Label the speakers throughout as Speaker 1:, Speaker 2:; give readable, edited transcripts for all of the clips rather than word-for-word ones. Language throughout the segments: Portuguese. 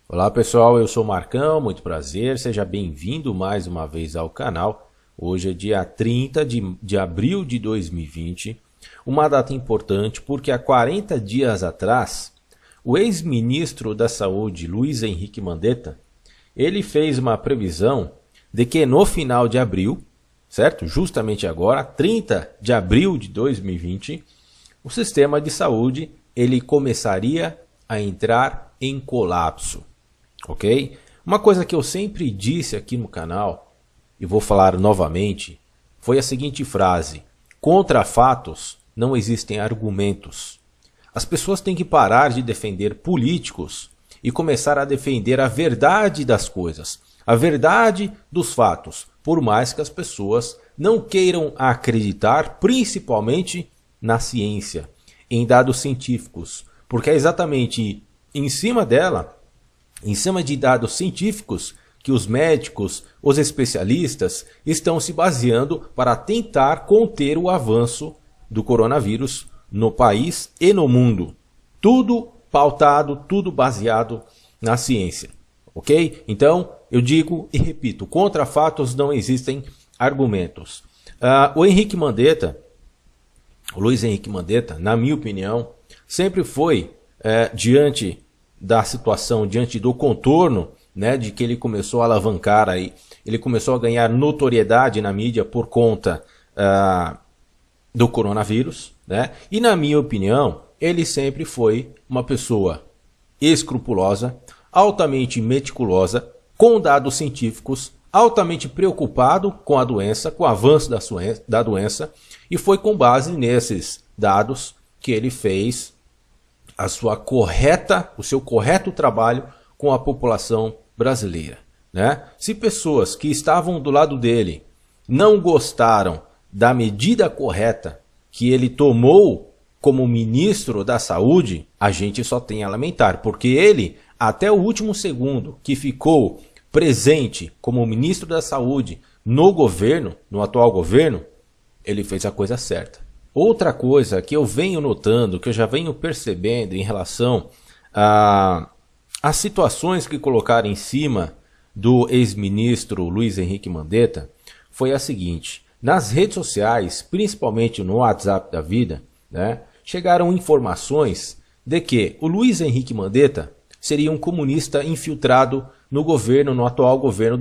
Speaker 1: Olá pessoal, eu sou o Marcão, muito prazer, seja bem-vindo mais uma vez ao canal. Hoje é dia 30 de abril de 2020, uma data importante porque há 40 dias atrás, o ex-ministro da Saúde, Luiz Henrique Mandetta, ele fez uma previsão de que no final de abril, certo? Justamente agora, 30 de abril de 2020, o sistema de saúde ele começaria a entrar em colapso. Ok? Uma coisa que eu sempre disse aqui no canal, e vou falar novamente, foi a seguinte frase: contra fatos não existem argumentos. As pessoas têm que parar de defender políticos e começar a defender a verdade das coisas, a verdade dos fatos, por mais que as pessoas não queiram acreditar, principalmente na ciência, em dados científicos, porque é exatamente em cima dela, em cima de dados científicos, que os médicos, os especialistas estão se baseando para tentar conter o avanço do coronavírus no país e no mundo. Tudo pautado, tudo baseado na ciência, ok? Então, eu digo e repito, contra fatos não existem argumentos. O Luiz Henrique Mandetta, na minha opinião, sempre foi diante da situação, diante do contorno, né, de que ele começou a alavancar aí, ele começou a ganhar notoriedade na mídia por conta do coronavírus, né? E na minha opinião, ele sempre foi uma pessoa escrupulosa, altamente meticulosa, com dados científicos, altamente preocupado com a doença, com o avanço da doença, e foi com base nesses dados que ele fez o seu correto trabalho com a população brasileira, né? Se pessoas que estavam do lado dele não gostaram da medida correta que ele tomou como ministro da Saúde, a gente só tem a lamentar, porque ele, até o último segundo que ficou presente como ministro da Saúde no governo, no atual governo, ele fez a coisa certa. Outra coisa que eu venho notando, que eu já venho percebendo em relação às situações que colocaram em cima do ex-ministro Luiz Henrique Mandetta, foi a seguinte: nas redes sociais, principalmente no WhatsApp da vida, né, chegaram informações de que o Luiz Henrique Mandetta seria um comunista infiltrado no governo, no atual governo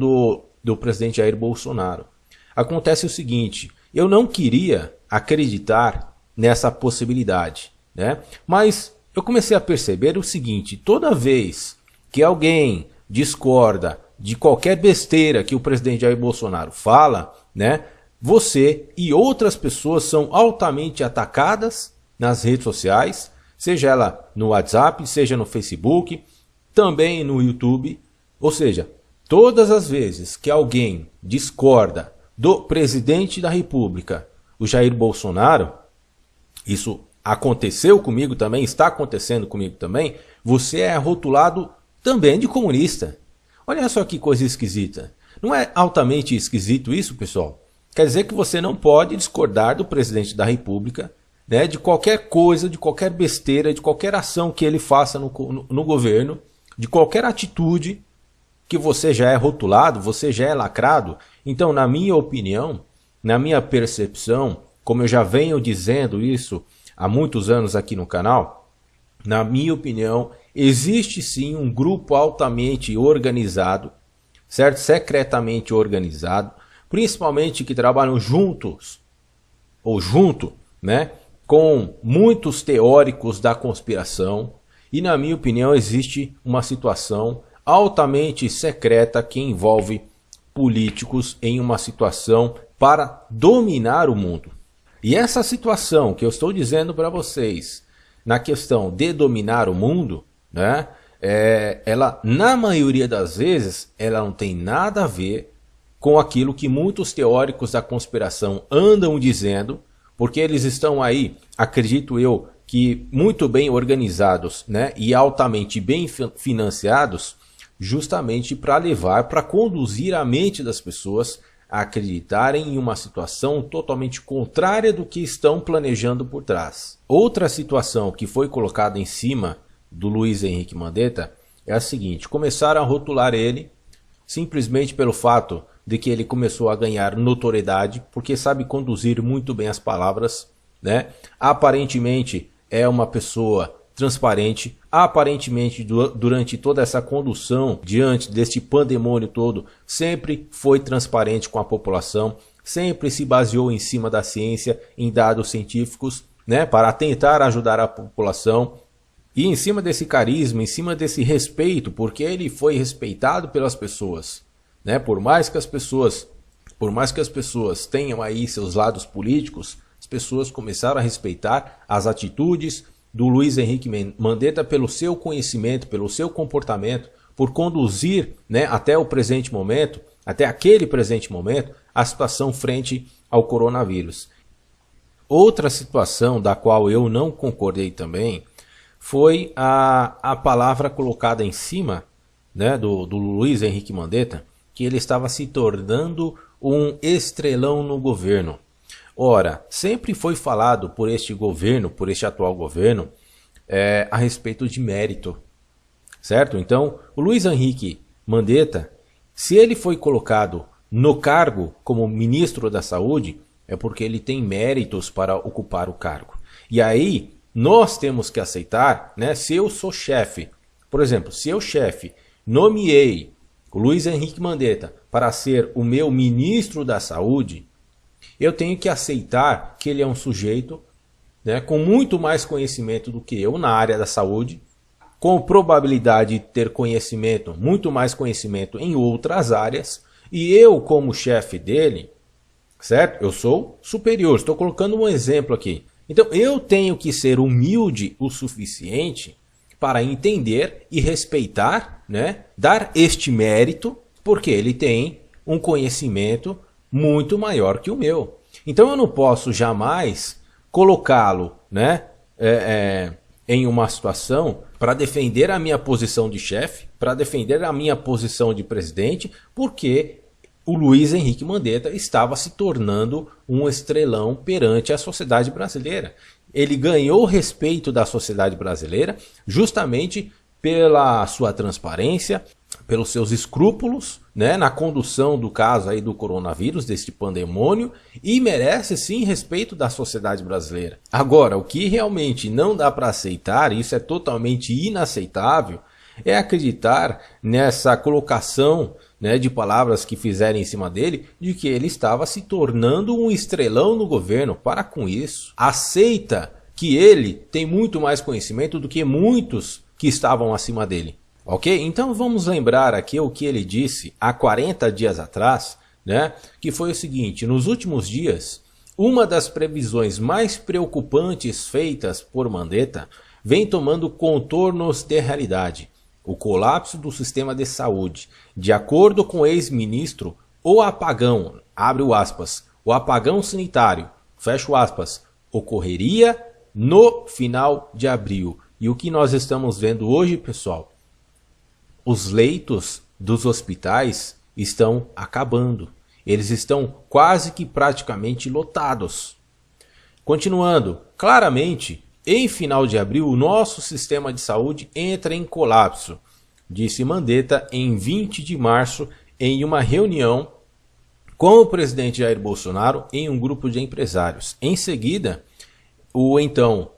Speaker 1: do presidente Jair Bolsonaro. Acontece o seguinte: eu não queria acreditar nessa possibilidade, né? Mas eu comecei a perceber o seguinte: toda vez que alguém discorda de qualquer besteira que o presidente Jair Bolsonaro fala, né, você e outras pessoas são altamente atacadas nas redes sociais, seja ela no WhatsApp, seja no Facebook, também no YouTube. Ou seja, todas as vezes que alguém discorda do presidente da República, o Jair Bolsonaro, isso aconteceu comigo também, está acontecendo comigo também, você é rotulado também de comunista. Olha só que coisa esquisita. Não é altamente esquisito isso, pessoal? Quer dizer que você não pode discordar do presidente da República, né, de qualquer coisa, de qualquer besteira, de qualquer ação que ele faça no governo, de qualquer atitude que você já é rotulado, você já é lacrado. Então, na minha opinião, na minha percepção, como eu já venho dizendo isso há muitos anos aqui no canal, na minha opinião, existe sim um grupo altamente organizado, certo? Secretamente organizado, principalmente que trabalham juntos, ou junto, né, com muitos teóricos da conspiração, e na minha opinião existe uma situação altamente secreta que envolve políticos em uma situação para dominar o mundo. E essa situação que eu estou dizendo para vocês, na questão de dominar o mundo, né, ela, na maioria das vezes, ela não tem nada a ver com aquilo que muitos teóricos da conspiração andam dizendo, porque eles estão aí, acredito eu, que muito bem organizados, né, e altamente bem financiados, justamente para conduzir a mente das pessoas a acreditarem em uma situação totalmente contrária do que estão planejando por trás. Outra situação que foi colocada em cima do Luiz Henrique Mandetta é a seguinte: começaram a rotular ele simplesmente pelo fato de que ele começou a ganhar notoriedade, porque sabe conduzir muito bem as palavras, né? Aparentemente é uma pessoa transparente, aparentemente durante toda essa condução, diante deste pandemônio todo, sempre foi transparente com a população, sempre se baseou em cima da ciência, em dados científicos, né, para tentar ajudar a população. E em cima desse carisma, em cima desse respeito, porque ele foi respeitado pelas pessoas, né? Por mais que as pessoas tenham aí seus lados políticos, as pessoas começaram a respeitar as atitudes do Luiz Henrique Mandetta pelo seu conhecimento, pelo seu comportamento, por conduzir, né, até o presente momento, até aquele presente momento, a situação frente ao coronavírus. Outra situação da qual eu não concordei também foi a palavra colocada em cima, né, do Luiz Henrique Mandetta, que ele estava se tornando um estrelão no governo. Ora, sempre foi falado por este governo, por este atual governo, a respeito de mérito, certo? Então, o Luiz Henrique Mandetta, se ele foi colocado no cargo como ministro da Saúde, é porque ele tem méritos para ocupar o cargo. E aí, nós temos que aceitar, né? Se eu sou chefe, por exemplo, se eu, chefe, nomeei o Luiz Henrique Mandetta para ser o meu ministro da Saúde, eu tenho que aceitar que ele é um sujeito, né, com muito mais conhecimento do que eu na área da saúde, com probabilidade de ter conhecimento, muito mais conhecimento em outras áreas, e eu, como chefe dele, certo? Eu sou superior, estou colocando um exemplo aqui. Então eu tenho que ser humilde o suficiente para entender e respeitar, né, dar este mérito, porque ele tem um conhecimento muito maior que o meu. Então eu não posso jamais colocá-lo, né, em uma situação para defender a minha posição de chefe, para defender a minha posição de presidente, porque o Luiz Henrique Mandetta estava se tornando um estrelão perante a sociedade brasileira. Ele ganhou o respeito da sociedade brasileira justamente pela sua transparência, pelos seus escrúpulos, né, na condução do caso aí do coronavírus, deste pandemônio, e merece sim respeito da sociedade brasileira. Agora, o que realmente não dá para aceitar, isso é totalmente inaceitável, é acreditar nessa colocação, né, de palavras que fizeram em cima dele, de que ele estava se tornando um estrelão no governo. Para com isso. Aceita que ele tem muito mais conhecimento do que muitos que estavam acima dele. Ok? Então vamos lembrar aqui o que ele disse há 40 dias atrás, né, que foi o seguinte: nos últimos dias, uma das previsões mais preocupantes feitas por Mandetta vem tomando contornos de realidade. O colapso do sistema de saúde. De acordo com o ex-ministro, o apagão, abre o aspas, o apagão sanitário, fecha aspas, ocorreria no final de abril. E o que nós estamos vendo hoje, pessoal? Os leitos dos hospitais estão acabando. Eles estão quase que praticamente lotados. Continuando, claramente, em final de abril, o nosso sistema de saúde entra em colapso, disse Mandetta em 20 de março em uma reunião com o presidente Jair Bolsonaro em um grupo de empresários. Em seguida, o então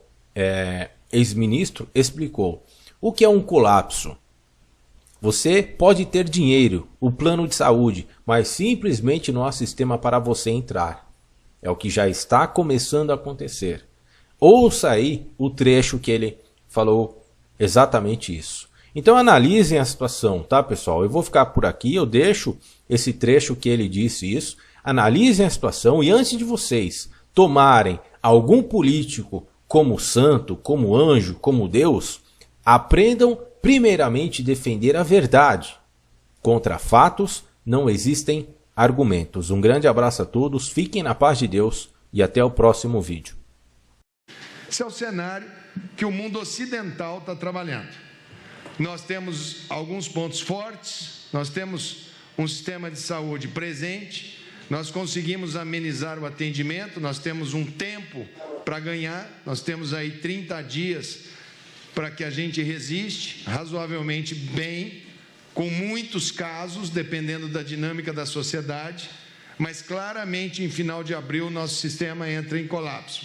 Speaker 1: ex-ministro explicou o que é um colapso. Você pode ter dinheiro, o plano de saúde, mas simplesmente não há sistema para você entrar. É o que já está começando a acontecer. Ouça aí o trecho que ele falou exatamente isso. Então analisem a situação, tá, pessoal? Eu vou ficar por aqui, eu deixo esse trecho que ele disse isso. Analisem a situação e antes de vocês tomarem algum político como santo, como anjo, como Deus, aprendam primeiramente a defender a verdade. Contra fatos não existem argumentos. Um grande abraço a todos, fiquem na paz de Deus e até o próximo vídeo.
Speaker 2: Esse é o cenário que o mundo ocidental está trabalhando. Nós temos alguns pontos fortes, nós temos um sistema de saúde presente, nós conseguimos amenizar o atendimento, nós temos um tempo para ganhar, nós temos aí 30 dias para que a gente resiste razoavelmente bem, com muitos casos, dependendo da dinâmica da sociedade, mas claramente em final de abril nosso sistema entra em colapso.